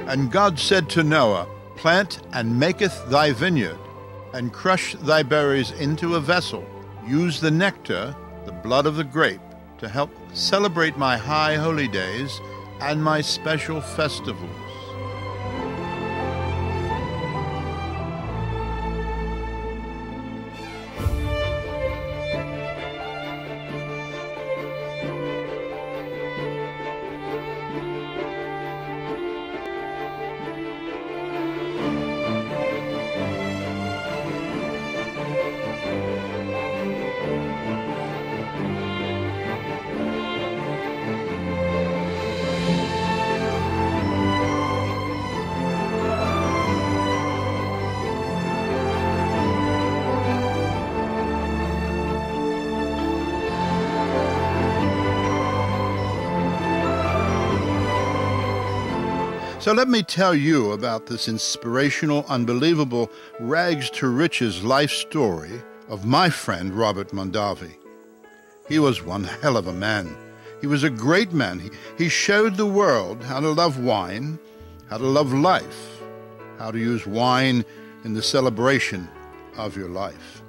And God said to Noah, Plant and maketh thy vineyard, and crush thy berries into a vessel. Use the nectar, the blood of the grape, to help celebrate my high holy days and my special festivals. So let me tell you about this inspirational, unbelievable, rags-to-riches life story of my friend Robert Mondavi. He was one hell of a man. He was a great man. He showed the world how to love wine, how to love life, how to use wine in the celebration of your life.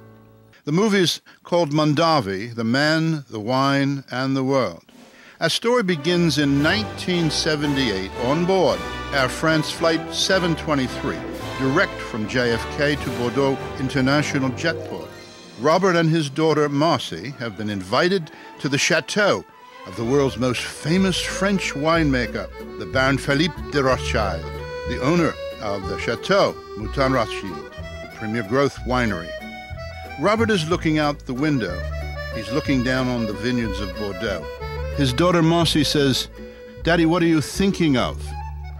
The movie is called Mondavi, The Man, the Wine, and the World. Our story begins in 1978 on board Air France Flight 723, direct from JFK to Bordeaux International Jetport. Robert and his daughter Marcy have been invited to the chateau of the world's most famous French winemaker, the Baron Philippe de Rothschild, the owner of the Chateau Mouton Rothschild, the Premier Growth Winery. Robert is looking out the window. He's looking down on the vineyards of Bordeaux. His daughter Marcy says, "Daddy, what are you thinking of?"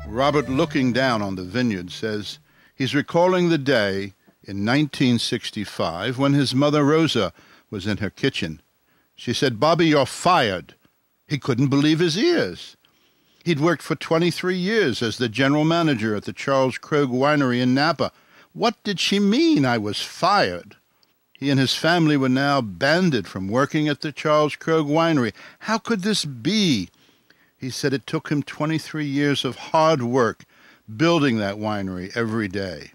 Robert, looking down on the vineyard, says he's recalling the day in 1965 when his mother Rosa was in her kitchen. She said, "Bobby, you're fired." He couldn't believe his ears. He'd worked for 23 years as the general manager at the Charles Krogh Winery in Napa. What did she mean, I was fired? He and his family were now banded from working at the Charles Krogh Winery. How could this be? He said it took him 23 years of hard work building that winery every day.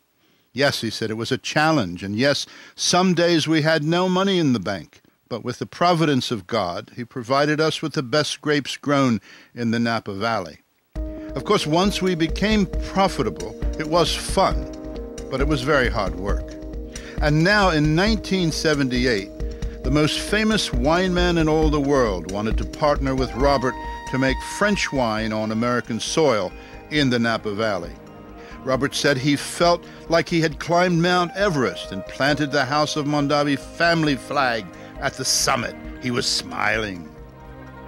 Yes, he said, it was a challenge, and yes, some days we had no money in the bank. But with the providence of God, he provided us with the best grapes grown in the Napa Valley. Of course, once we became profitable, it was fun, but it was very hard work. And now in 1978, the most famous wineman in all the world wanted to partner with Robert to make French wine on American soil in the Napa Valley. Robert said he felt like he had climbed Mount Everest and planted the House of Mondavi family flag at the summit. He was smiling.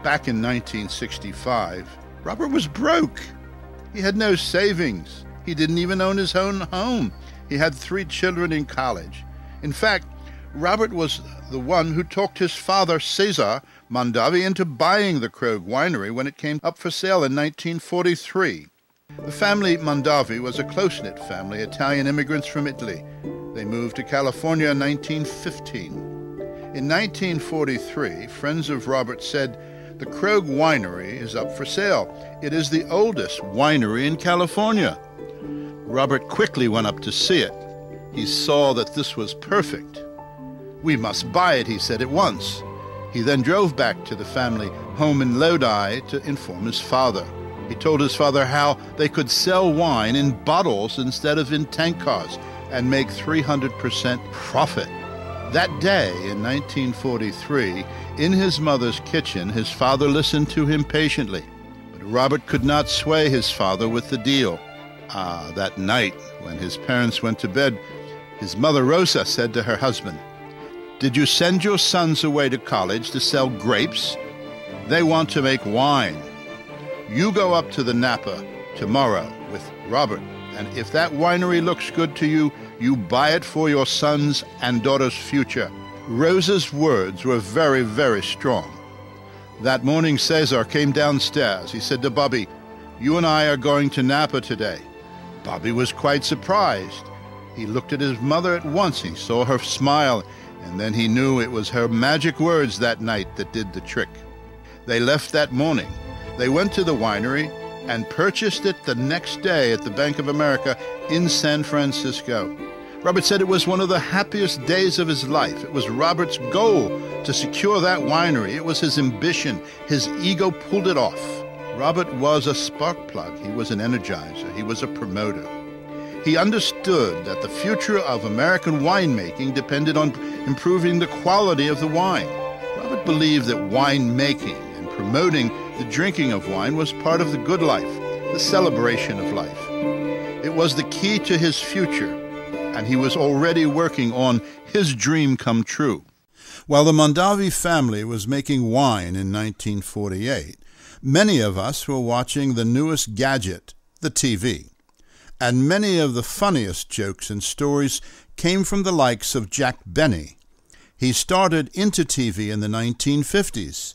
Back in 1965, Robert was broke. He had no savings. He didn't even own his own home. He had 3 children in college. In fact, Robert was the one who talked his father, Cesar Mondavi, into buying the Krogh Winery when it came up for sale in 1943. The family Mondavi was a close-knit family, Italian immigrants from Italy. They moved to California in 1915. In 1943, friends of Robert said, "The Krogh Winery is up for sale. It is the oldest winery in California." Robert quickly went up to see it. He saw that this was perfect. "We must buy it," he said at once. He then drove back to the family home in Lodi to inform his father. He told his father how they could sell wine in bottles instead of in tank cars and make 300% profit. That day in 1943, in his mother's kitchen, his father listened to him patiently. But Robert could not sway his father with the deal. That night, when his parents went to bed, his mother Rosa said to her husband, "Did you send your sons away to college to sell grapes? They want to make wine. You go up to the Napa tomorrow with Robert, and if that winery looks good to you, you buy it for your sons and daughters' future." Rosa's words were very, very strong. That morning, Cesar came downstairs. He said to Bobby, "You and I are going to Napa today." Bobby was quite surprised. He looked at his mother at once. He saw her smile, and then he knew it was her magic words that night that did the trick. They left that morning. They went to the winery, and purchased it the next day at the Bank of America in San Francisco. Robert said it was one of the happiest days of his life. It was Robert's goal to secure that winery. It was his ambition. His ego pulled it off. Robert was a spark plug. He was an energizer. He was a promoter. He understood that the future of American winemaking depended on improving the quality of the wine. Robert believed that winemaking and promoting the drinking of wine was part of the good life, the celebration of life. It was the key to his future, and he was already working on his dream come true. While the Mondavi family was making wine in 1948, many of us were watching the newest gadget, the TV. And many of the funniest jokes and stories came from the likes of Jack Benny. He started into TV in the 1950s.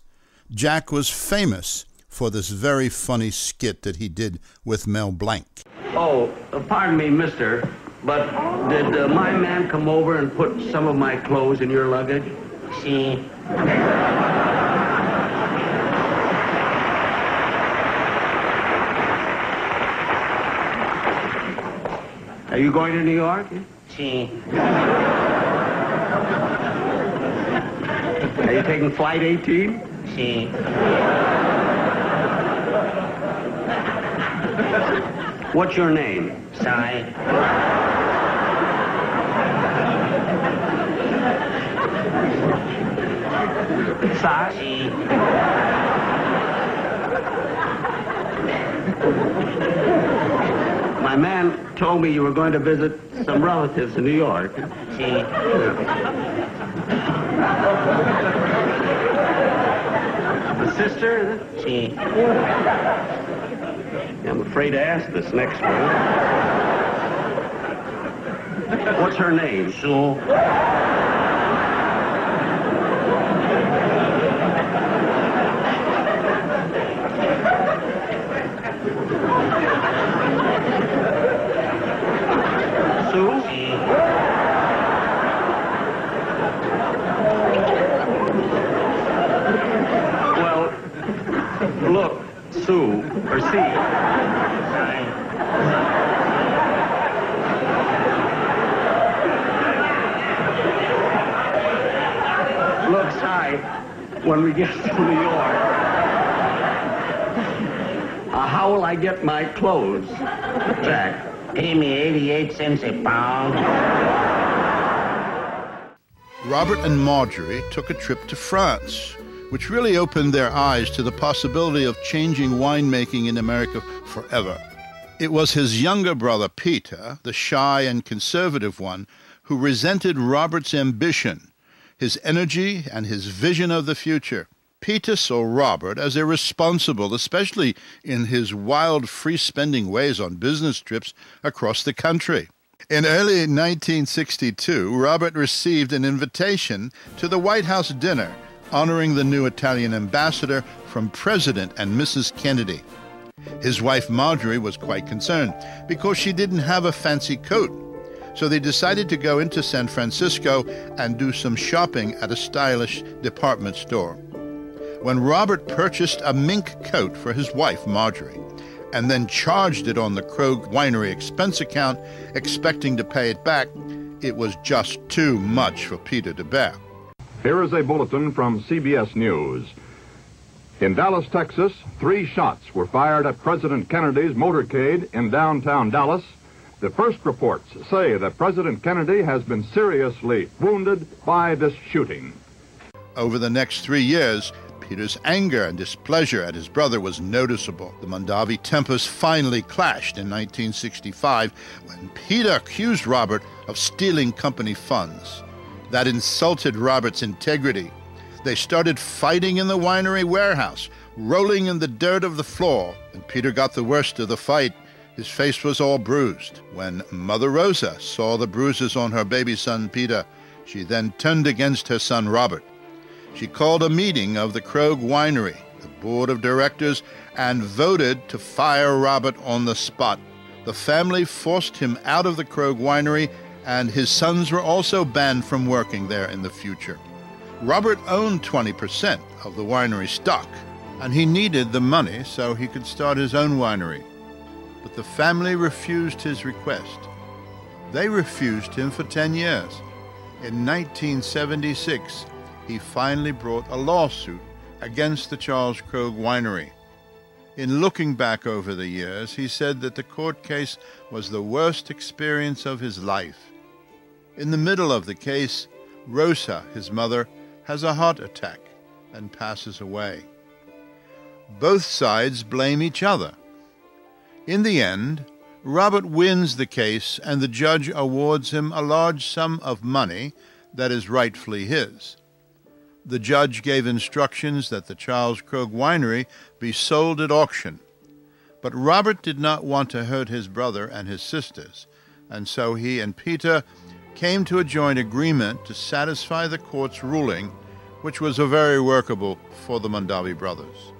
Jack was famous for this very funny skit that he did with Mel Blanc. Oh, pardon me, mister, but did my man come over and put some of my clothes in your luggage? See. Are you going to New York? Si. Are you taking flight 18? Si. What's your name? Sai. Sai? Si. My man told me you were going to visit some relatives in New York. See. The sister? See. I'm afraid to ask this next one. What's her name? Sue. Well, look, Sue, or C. Look, Si, when we get to New York, how will I get my clothes? Jack. Pay me 88 cents a pound. Robert and Marjorie took a trip to France, which really opened their eyes to the possibility of changing winemaking in America forever. It was his younger brother, Peter, the shy and conservative one, who resented Robert's ambition, his energy, and his vision of the future. Peter saw Robert as irresponsible, especially in his wild, free-spending ways on business trips across the country. In early 1962, Robert received an invitation to the White House dinner honoring the new Italian ambassador from President and Mrs. Kennedy. His wife Marjorie was quite concerned because she didn't have a fancy coat, so they decided to go into San Francisco and do some shopping at a stylish department store. When Robert purchased a mink coat for his wife Marjorie and then charged it on the Krog Winery expense account, expecting to pay it back, it was just too much for Peter to bear. Here is a bulletin from CBS News. In Dallas, Texas, 3 shots were fired at President Kennedy's motorcade in downtown Dallas. The first reports say that President Kennedy has been seriously wounded by this shooting. Over the next 3 years, Peter's anger and displeasure at his brother was noticeable. The Mondavi tempers finally clashed in 1965 when Peter accused Robert of stealing company funds. That insulted Robert's integrity. They started fighting in the winery warehouse, rolling in the dirt of the floor, and Peter got the worst of the fight. His face was all bruised. When Mother Rosa saw the bruises on her baby son Peter, she then turned against her son Robert. She called a meeting of the Krog Winery, the board of directors, and voted to fire Robert on the spot. The family forced him out of the Krog Winery, and his sons were also banned from working there in the future. Robert owned 20% of the winery stock. and he needed the money so he could start his own winery. But the family refused his request. They refused him for 10 years. In 1976, he finally brought a lawsuit against the Charles Krogh Winery. In looking back over the years, he said that the court case was the worst experience of his life. In the middle of the case, Rosa, his mother, has a heart attack and passes away. Both sides blame each other. In the end, Robert wins the case and the judge awards him a large sum of money that is rightfully his. The judge gave instructions that the Charles Krogh Winery be sold at auction. But Robert did not want to hurt his brother and his sisters, and so he and Peter came to a joint agreement to satisfy the court's ruling, which was very workable for the Mondavi brothers.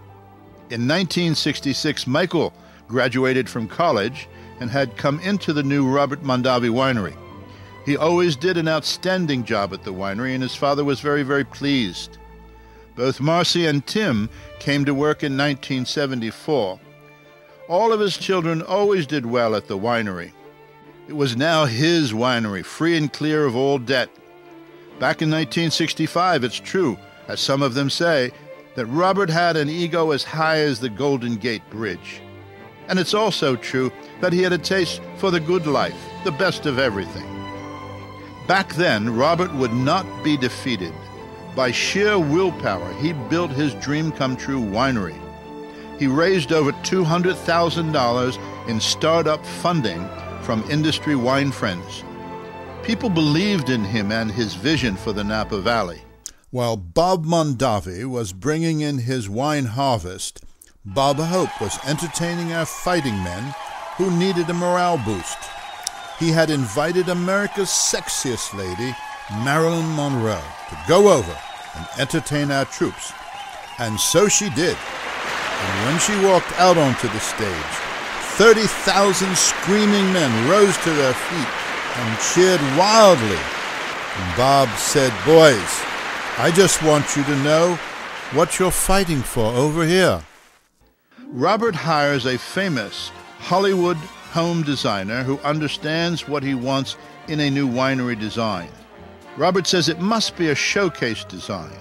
In 1966, Michael graduated from college and had come into the new Robert Mondavi Winery. He always did an outstanding job at the winery, and his father was very, very pleased. Both Marcy and Tim came to work in 1974. All of his children always did well at the winery. It was now his winery, free and clear of all debt. Back in 1965, it's true, as some of them say, that Robert had an ego as high as the Golden Gate Bridge. And it's also true that he had a taste for the good life, the best of everything. Back then, Robert would not be defeated. By sheer willpower, he built his dream-come-true winery. He raised over $200,000 in startup funding from industry wine friends. People believed in him and his vision for the Napa Valley. While Bob Mondavi was bringing in his wine harvest, Bob Hope was entertaining our fighting men who needed a morale boost. He had invited America's sexiest lady, Marilyn Monroe, to go over and entertain our troops. And so she did. And when she walked out onto the stage, 30,000 screaming men rose to their feet and cheered wildly. And Bob said, "Boys, I just want you to know what you're fighting for over here." Robert hires a famous Hollywood home designer who understands what he wants in a new winery design. Robert says it must be a showcase design.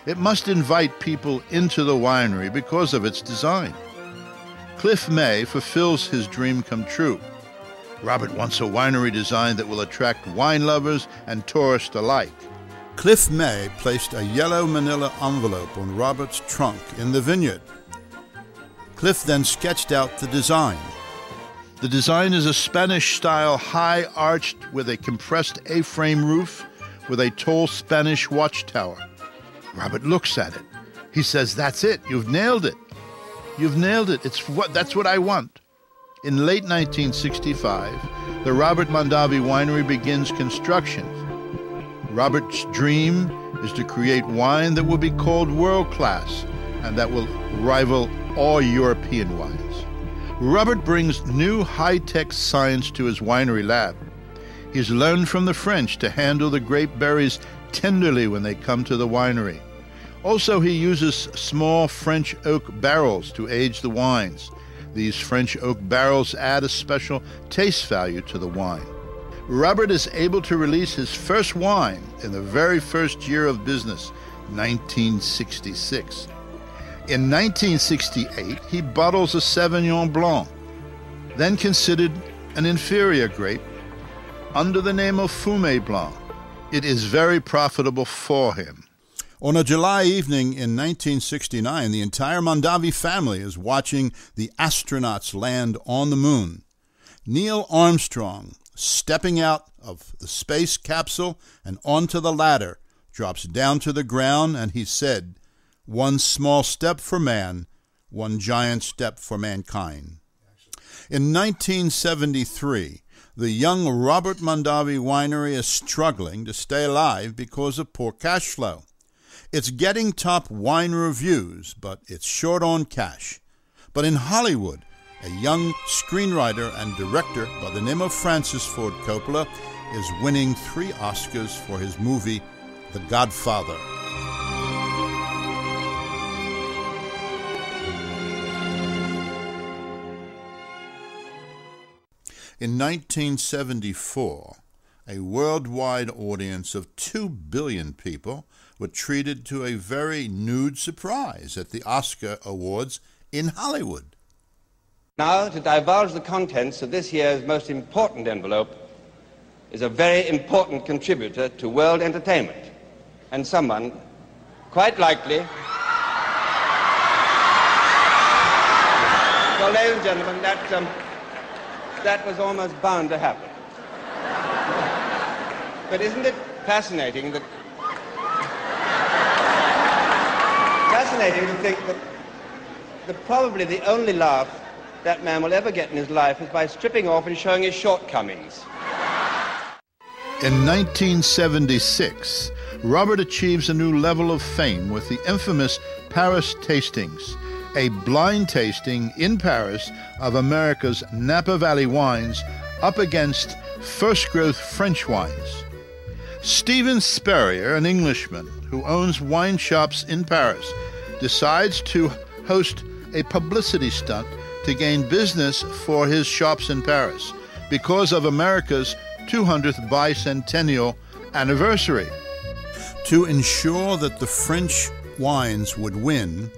It must invite people into the winery because of its design. Cliff May fulfills his dream come true. Robert wants a winery design that will attract wine lovers and tourists alike. Cliff May placed a yellow manila envelope on Robert's trunk in the vineyard. Cliff then sketched out the design. The design is a Spanish-style high arched with a compressed A-frame roof with a tall Spanish watchtower. Robert looks at it. He says, "That's it. You've nailed it. You've nailed it. That's what I want." In late 1965, the Robert Mondavi Winery begins construction. Robert's dream is to create wine that will be called world-class and that will rival all European wines. Robert brings new high-tech science to his winery lab. He's learned from the French to handle the grape berries tenderly when they come to the winery. Also, he uses small French oak barrels to age the wines. These French oak barrels add a special taste value to the wine. Robert is able to release his first wine in the very first year of business, 1966. In 1968, he bottles a Sauvignon Blanc, then considered an inferior grape, under the name of Fumé Blanc. It is very profitable for him. On a July evening in 1969, the entire Mondavi family is watching the astronauts land on the moon. Neil Armstrong, stepping out of the space capsule and onto the ladder, drops down to the ground, and he said, "One small step for man, one giant step for mankind." In 1973, the young Robert Mondavi Winery is struggling to stay alive because of poor cash flow. It's getting top wine reviews, but it's short on cash. But in Hollywood, a young screenwriter and director by the name of Francis Ford Coppola is winning 3 Oscars for his movie, The Godfather. In 1974, a worldwide audience of 2 billion people were treated to a very nude surprise at the Oscar Awards in Hollywood. Now, to divulge the contents of this year's most important envelope is a very important contributor to world entertainment, and someone, quite likely... So, ladies and gentlemen, that was almost bound to happen. But isn't it fascinating that... Fascinating to think that probably the only laugh that man will ever get in his life is by stripping off and showing his shortcomings. In 1976, Robert achieves a new level of fame with the infamous Paris Tastings, a blind tasting in Paris of America's Napa Valley wines up against first-growth French wines. Stephen Spurrier, an Englishman who owns wine shops in Paris, decides to host a publicity stunt to gain business for his shops in Paris because of America's 200th bicentennial anniversary. To ensure that the French wines would win,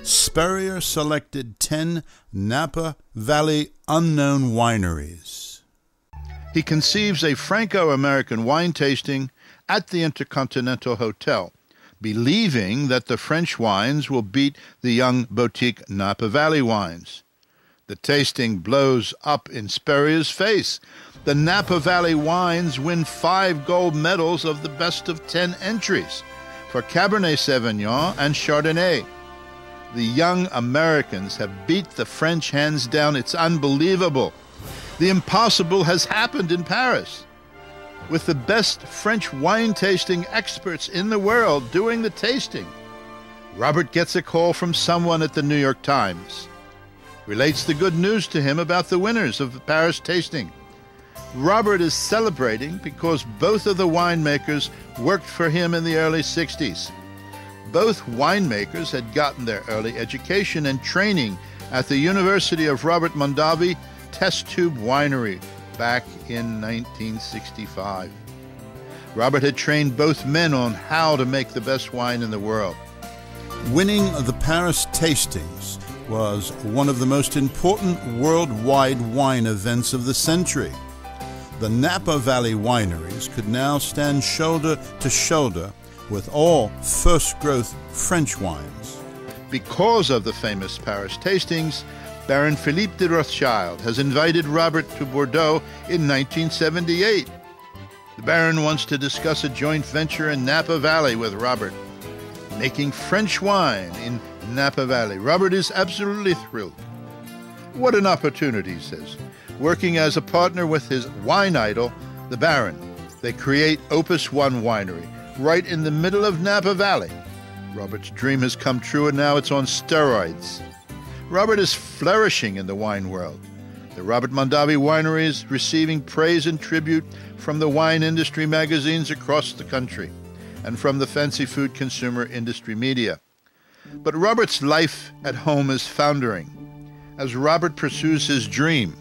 Spurrier selected 10 Napa Valley unknown wineries. He conceives a Franco-American wine tasting at the Intercontinental Hotel, believing that the French wines will beat the young boutique Napa Valley wines. The tasting blows up in Spurrier's face. The Napa Valley wines win 5 gold medals of the best of 10 entries for Cabernet Sauvignon and Chardonnay. The young Americans have beat the French hands down. It's unbelievable. The impossible has happened in Paris, with the best French wine tasting experts in the world doing the tasting. Robert gets a call from someone at the New York Times, relates the good news to him about the winners of the Paris tasting. Robert is celebrating because both of the winemakers worked for him in the early 60s. Both winemakers had gotten their early education and training at the University of Robert Mondavi Test Tube Winery back in 1965. Robert had trained both men on how to make the best wine in the world. Winning the Paris tastings was one of the most important worldwide wine events of the century. The Napa Valley wineries could now stand shoulder to shoulder with all first-growth French wines. Because of the famous Paris tastings, Baron Philippe de Rothschild has invited Robert to Bordeaux in 1978. The Baron wants to discuss a joint venture in Napa Valley with Robert, making French wine in Napa Valley. Robert is absolutely thrilled. What an opportunity, he says. Working as a partner with his wine idol, the Baron, they create Opus One Winery, right in the middle of Napa Valley. Robert's dream has come true, and now it's on steroids. Robert is flourishing in the wine world. The Robert Mondavi Winery is receiving praise and tribute from the wine industry magazines across the country and from the fancy food consumer industry media. But Robert's life at home is foundering. As Robert pursues his dream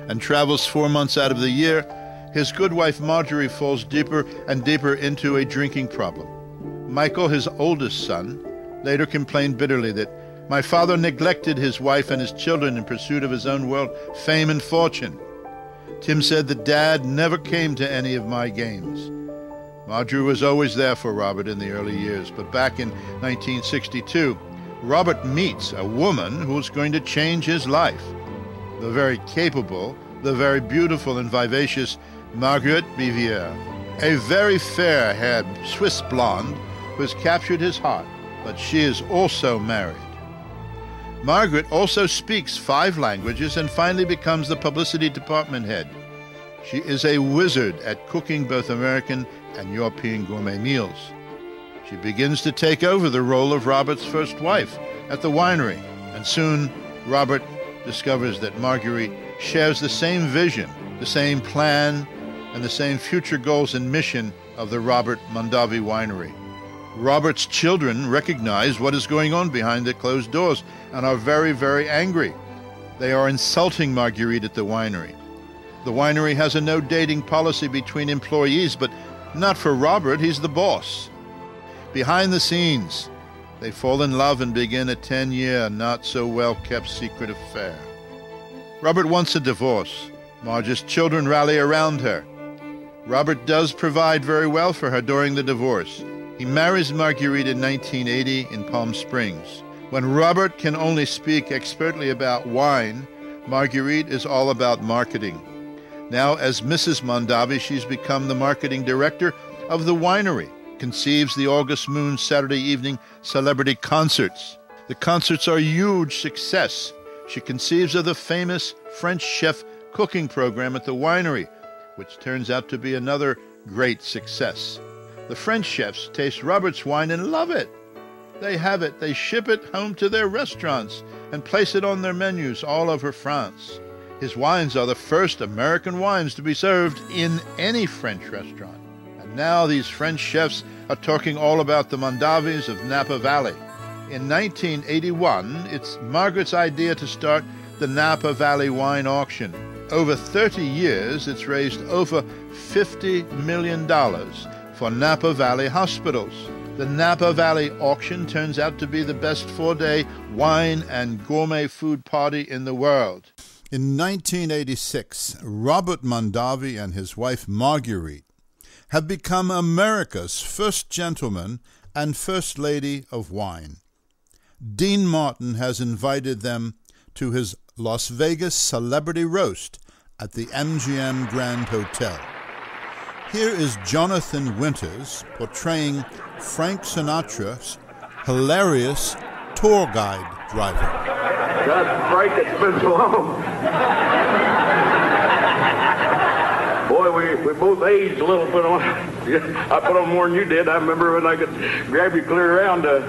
and travels 4 months out of the year, his good wife Marjorie falls deeper and deeper into a drinking problem. Michael, his oldest son, later complained bitterly that my father neglected his wife and his children in pursuit of his own world, fame and fortune. Tim said that Dad never came to any of my games. Marjorie was always there for Robert in the early years, but back in 1962, Robert meets a woman who's going to change his life. The very capable, the very beautiful and vivacious Marguerite Bivier, a very fair-haired Swiss blonde who has captured his heart, but she is also married. Margaret also speaks 5 languages and finally becomes the publicity department head. She is a wizard at cooking both American and European gourmet meals. She begins to take over the role of Robert's first wife at the winery, and soon Robert discovers that Marguerite shares the same vision, the same plan, and the same future goals and mission of the Robert Mondavi Winery. Robert's children recognize what is going on behind the closed doors and are very, very angry. They are insulting Marguerite at the winery. The winery has a no dating policy between employees, but not for Robert. He's the boss. Behind the scenes, they fall in love and begin a 10-year, not-so-well-kept secret affair. Robert wants a divorce. Marge's children rally around her. Robert does provide very well for her during the divorce. He marries Marguerite in 1980 in Palm Springs. When Robert can only speak expertly about wine, Marguerite is all about marketing. Now, as Mrs. Mondavi, she's become the marketing director of the winery, conceives the August Moon Saturday evening celebrity concerts. The concerts are a huge success. She conceives of the famous French chef cooking program at the winery, which turns out to be another great success. The French chefs taste Robert's wine and love it. They have it, they ship it home to their restaurants and place it on their menus all over France. His wines are the first American wines to be served in any French restaurant. And now these French chefs are talking all about the Mondavis of Napa Valley. In 1981, it's Margaret's idea to start the Napa Valley Wine Auction. Over 30 years, it's raised over $50 million for Napa Valley hospitals. The Napa Valley Auction turns out to be the best 4-day wine and gourmet food party in the world. In 1986, Robert Mondavi and his wife Marguerite have become America's first gentleman and first lady of wine. Dean Martin has invited them to his Las Vegas celebrity roast at the MGM Grand Hotel. Here is Jonathan Winters portraying Frank Sinatra's hilarious tour guide driver. God, Frank, it's been so long. Boy, we both aged a little bit on. I put on more than you did. I remember when I could grab you clear around the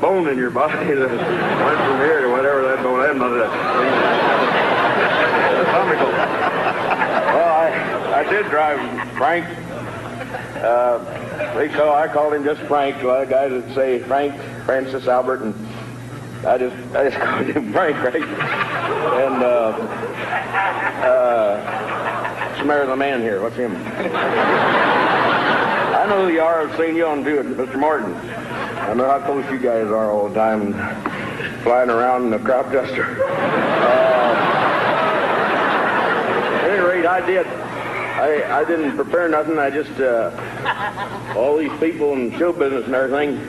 bone in your body. Went from here to whatever that bone. I'm not that. Comical. Well, I did drive Frank. I called him just Frank. A lot of guys would say Frank, Francis Albert, and I just called him Frank, right? And what's the matter with the man here? What's him? I know who you are. I've seen you on do it, Mr. Martin. I know how close you guys are all the time, flying around in the crop duster. At any rate, I didn't prepare nothing. I just, all these people in show business and everything,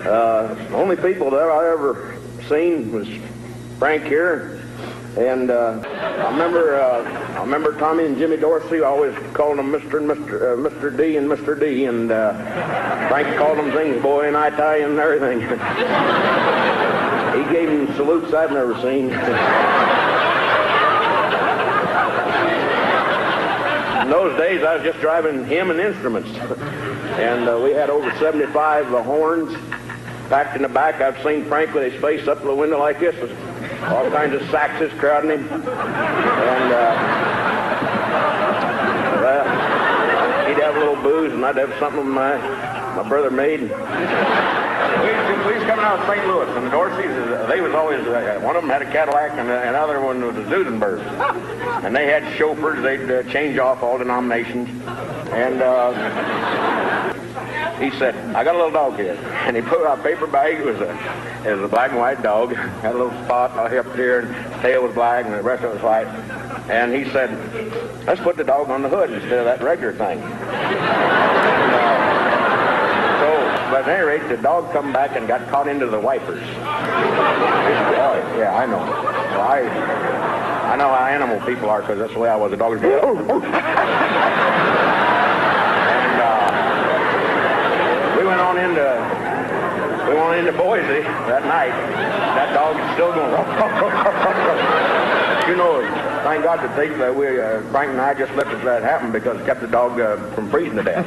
the only people that I ever seen was Frank here. And I remember Tommy and Jimmy Dorsey. I always called them Mr. D and Mr. D. And Frank called them things, boy, and Italian and everything. He gave them salutes I've never seen. In those days, I was just driving him and instruments. And we had over 75 horns packed in the back. I've seen Frank with his face up to the window like this, with all kinds of saxes crowding him. And he'd have a little booze, and I'd have something my brother made. We was coming out of St. Louis, and the Dorseys, they was always, one of them had a Cadillac, and another one was a Duesenberg. And they had chauffeurs. They'd change off all denominations. And he said, I got a little dog here. And he put out a paper bag. It was a black and white dog. Had a little spot up here, and the tail was black, and the rest of it was white. And he said, let's put the dog on the hood instead of that regular thing. But at any rate, the dog come back and got caught into the wipers. Yeah, I know. Well, I know how animal people are, because that's the way I was. The dog was and we went on into Boise that night. That dog is still going. You know, thank God that Frank and I just let that happen, because it kept the dog from freezing to death.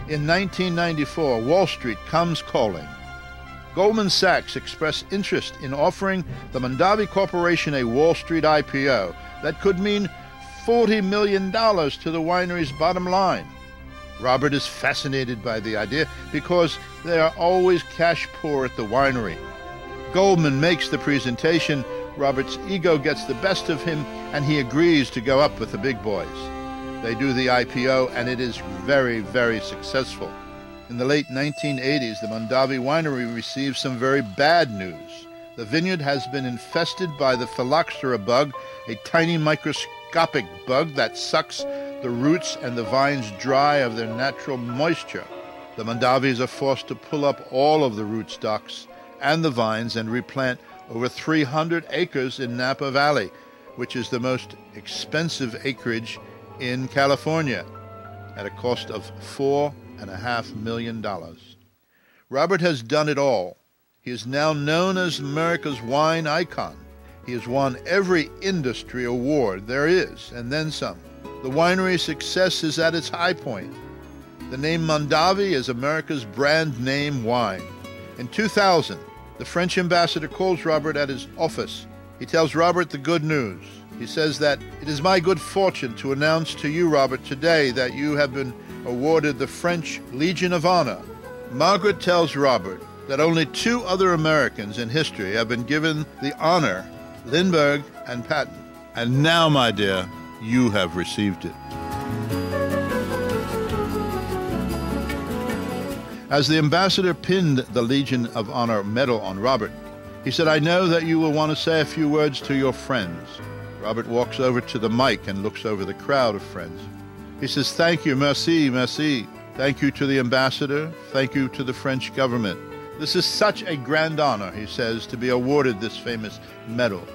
In 1994, Wall Street comes calling. Goldman Sachs expressed interest in offering the Mondavi Corporation a Wall Street IPO that could mean $40 million to the winery's bottom line. Robert is fascinated by the idea because they are always cash poor at the winery. Goldman makes the presentation, Robert's ego gets the best of him, and he agrees to go up with the big boys. They do the IPO, and it is very, very successful. In the late 1980s, the Mondavi winery receives some very bad news. The vineyard has been infested by the phylloxera bug, a tiny microscopic bug that sucks the roots and the vines dry of their natural moisture. The Mondavis are forced to pull up all of the rootstocks and the vines and replant over 300 acres in Napa Valley, which is the most expensive acreage in California, at a cost of $4.5 million. Robert has done it all. He is now known as America's wine icon. He has won every industry award there is, and then some. The winery's success is at its high point. The name Mondavi is America's brand name wine. In 2000, the French ambassador calls Robert at his office. He tells Robert the good news. He says that, "It is my good fortune to announce to you, Robert, today that you have been awarded the French Legion of Honor." Margaret tells Robert that only 2 other Americans in history have been given the honor, Lindbergh and Patton. And now, my dear, you have received it. As the ambassador pinned the Legion of Honor medal on Robert, he said, "I know that you will want to say a few words to your friends." Robert walks over to the mic and looks over the crowd of friends. He says, "Thank you, merci, merci. Thank you to the ambassador. Thank you to the French government. This is such a grand honor," he says, "to be awarded this famous medal.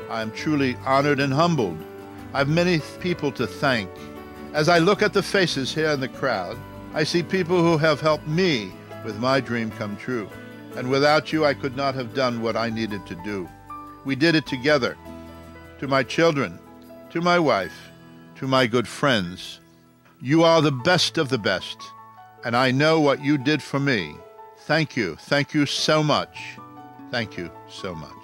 I am truly honored and humbled. I have many people to thank. As I look at the faces here in the crowd, I see people who have helped me with my dream come true. And without you, I could not have done what I needed to do. We did it together. To my children, to my wife, to my good friends, you are the best of the best, and I know what you did for me. Thank you. Thank you so much. Thank you so much."